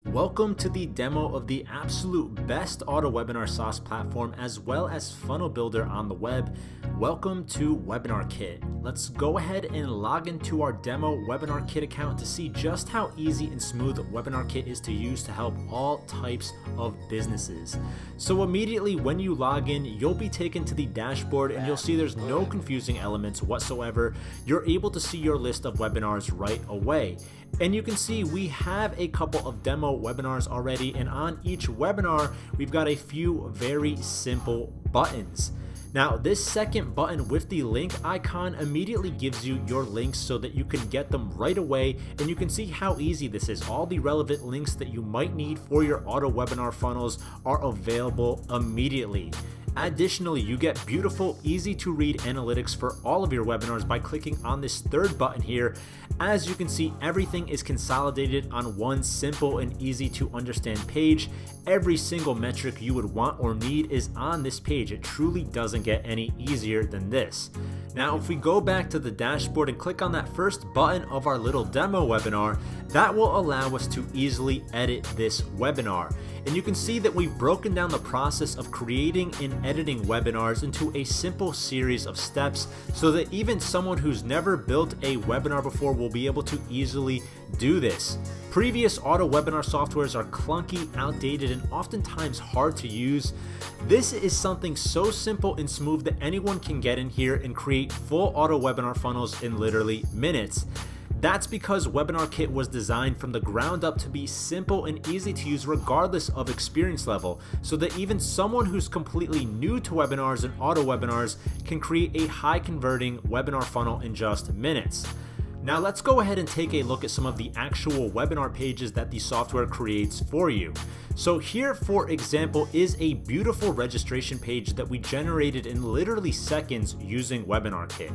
Welcome to the demo of the absolute best auto webinar SaaS platform as well as funnel builder on the web. Welcome to WebinarKit. Let's go ahead and log into our demo WebinarKit account to see just how easy and smooth WebinarKit is to use to help all types of businesses. So immediately when you log in, you'll be taken to the dashboard and you'll see there's no confusing elements whatsoever. You're able to see your list of webinars right away. And you can see we have a couple of demo webinars already, and on each webinar we've got a few very simple buttons. Now this second button with the link icon immediately gives you your links so that you can get them right away, and you can see how easy this is. All the relevant links that you might need for your auto webinar funnels are available immediately. Additionally, you get beautiful, easy to read analytics for all of your webinars by clicking on this third button here. As you can see, everything is consolidated on one simple and easy to understand page. Every single metric you would want or need is on this page. It truly doesn't get any easier than this. Now, if we go back to the dashboard and click on that first button of our little demo webinar, that will allow us to easily edit this webinar. And you can see that we've broken down the process of creating and editing webinars into a simple series of steps so that even someone who's never built a webinar before will be able to easily do this. Previous auto webinar softwares are clunky, outdated, and oftentimes hard to use. This is something so simple and smooth that anyone can get in here and create full auto webinar funnels in literally minutes. That's because WebinarKit was designed from the ground up to be simple and easy to use regardless of experience level, so that even someone who's completely new to webinars and auto webinars can create a high converting webinar funnel in just minutes. Now let's go ahead and take a look at some of the actual webinar pages that the software creates for you. So here, for example, is a beautiful registration page that we generated in literally seconds using WebinarKit.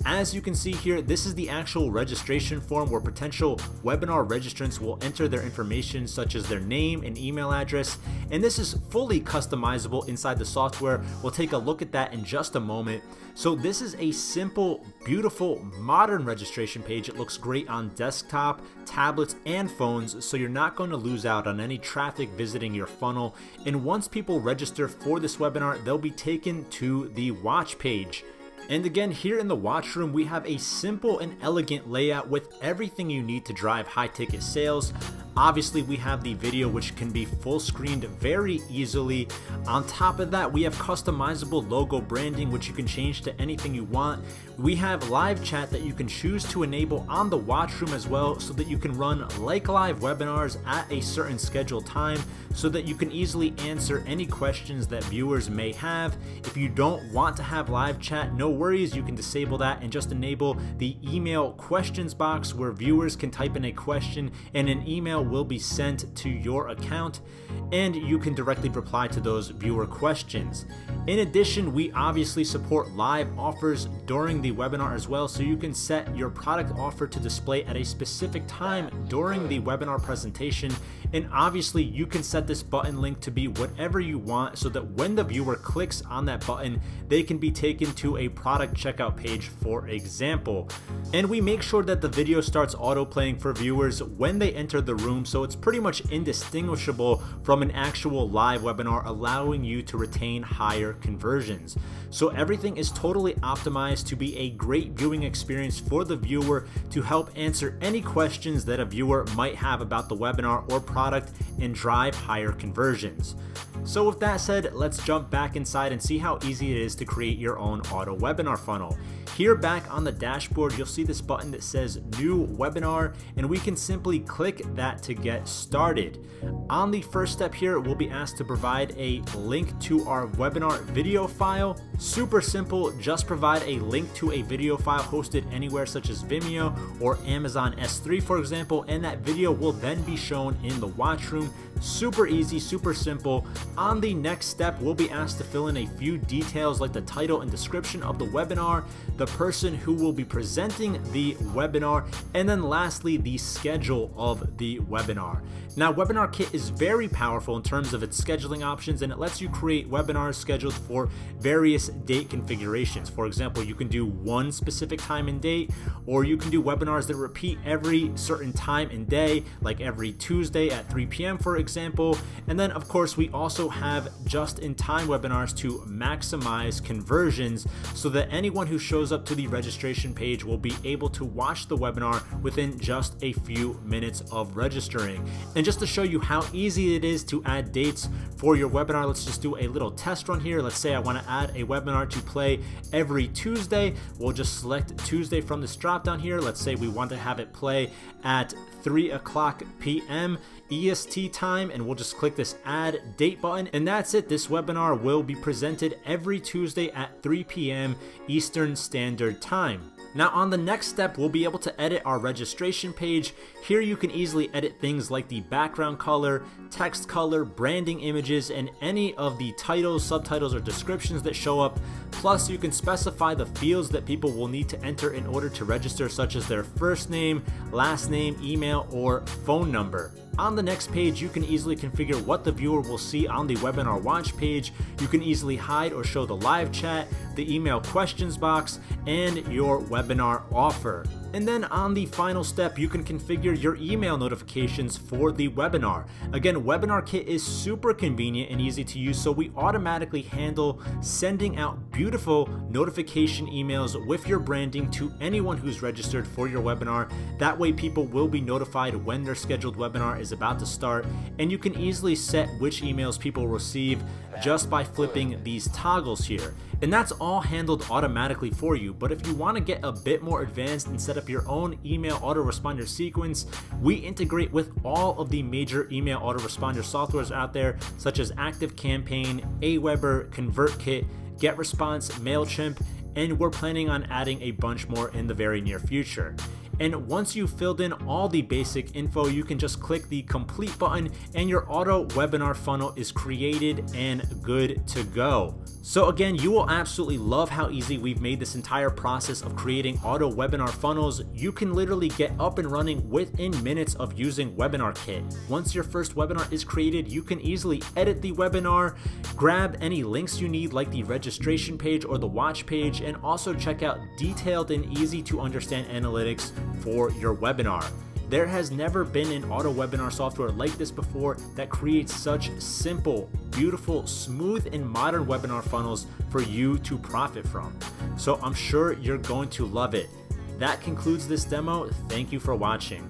As you can see here, this is the actual registration form where potential webinar registrants will enter their information such as their name and email address, and this is fully customizable inside the software. We'll take a look at that in just a moment. So this is a simple, beautiful, modern registration page. It looks great on desktop, tablets, and phones, so you're not going to lose out on any traffic visiting your funnel. And once people register for this webinar, they'll be taken to the watch page. And again, here in the watch room, we have a simple and elegant layout with everything you need to drive high ticket sales. Obviously, we have the video, which can be full screened very easily. On top of that, we have customizable logo branding, which you can change to anything you want. We have live chat that you can choose to enable on the watch room as well, so that you can run like live webinars at a certain scheduled time, so that you can easily answer any questions that viewers may have. If you don't want to have live chat, no worries, you can disable that and just enable the email questions box where viewers can type in a question and an email will be sent to your account, and you can directly reply to those viewer questions. In addition, we obviously support live offers during the webinar as well, so you can set your product offer to display at a specific time during the webinar presentation. And obviously you can set this button link to be whatever you want, so that when the viewer clicks on that button, they can be taken to a product checkout page, for example. And we make sure that the video starts auto playing for viewers when they enter the room, so it's pretty much indistinguishable from an actual live webinar, allowing you to retain higher conversions. So everything is totally optimized to be a great viewing experience for the viewer, to help answer any questions that a viewer might have about the webinar or product and drive higher conversions. So with that said, let's jump back inside and see how easy it is to create your own auto webinar funnel. Here back on the dashboard, you'll see this button that says New Webinar, and we can simply click that to get started. On the first step here, we'll be asked to provide a link to our webinar video file. Super simple, just provide a link to a video file hosted anywhere such as Vimeo or Amazon S3, for example, and that video will then be shown in the watch room. Super easy, super simple. On the next step, we'll be asked to fill in a few details like the title and description of the webinar, the person who will be presenting the webinar, and then lastly, the schedule of the webinar. Now, WebinarKit is very powerful powerful in terms of its scheduling options, and it lets you create webinars scheduled for various date configurations. For example, you can do one specific time and date, or you can do webinars that repeat every certain time and day, like every Tuesday at 3 p.m. for example. And then of course we also have just-in-time webinars to maximize conversions so that anyone who shows up to the registration page will be able to watch the webinar within just a few minutes of registering. And just to show you how easy it is to add dates for your webinar, let's just do a little test run here. Let's say I want to add a webinar to play every Tuesday. We'll just select Tuesday from this drop down here. Let's say we want to have it play at 3 o'clock p.m. EST time, and we'll just click this add date button, and that's it. This webinar will be presented every Tuesday at 3 p.m. Eastern Standard Time. Now on the next step, we'll be able to edit our registration page. Here you can easily edit things like the background color, text color, branding images, and any of the titles, subtitles, or descriptions that show up. Plus you can specify the fields that people will need to enter in order to register, such as their first name, last name, email, or phone number. On the next page, you can easily configure what the viewer will see on the webinar watch page. You can easily hide or show the live chat, the email questions box, and your webinar offer. And then on the final step, you can configure your email notifications for the webinar. Again, WebinarKit is super convenient and easy to use, so we automatically handle sending out beautiful notification emails with your branding to anyone who's registered for your webinar. That way people will be notified when their scheduled webinar is about to start, and you can easily set which emails people receive just by flipping these toggles here. And that's all handled automatically for you. But if you want to get a bit more advanced and set up your own email autoresponder sequence, we integrate with all of the major email autoresponder softwares out there, such as ActiveCampaign, Aweber, ConvertKit, GetResponse, MailChimp, and we're planning on adding a bunch more in the very near future. And once you've filled in all the basic info, you can just click the complete button and your auto webinar funnel is created and good to go. So again, you will absolutely love how easy we've made this entire process of creating auto webinar funnels. You can literally get up and running within minutes of using WebinarKit. Once your first webinar is created, you can easily edit the webinar, grab any links you need like the registration page or the watch page, and also check out detailed and easy to understand analytics for your webinar. There has never been an auto webinar software like this before that creates such simple, beautiful, smooth, and modern webinar funnels for you to profit from. So I'm sure you're going to love it. That concludes this demo. Thank you for watching.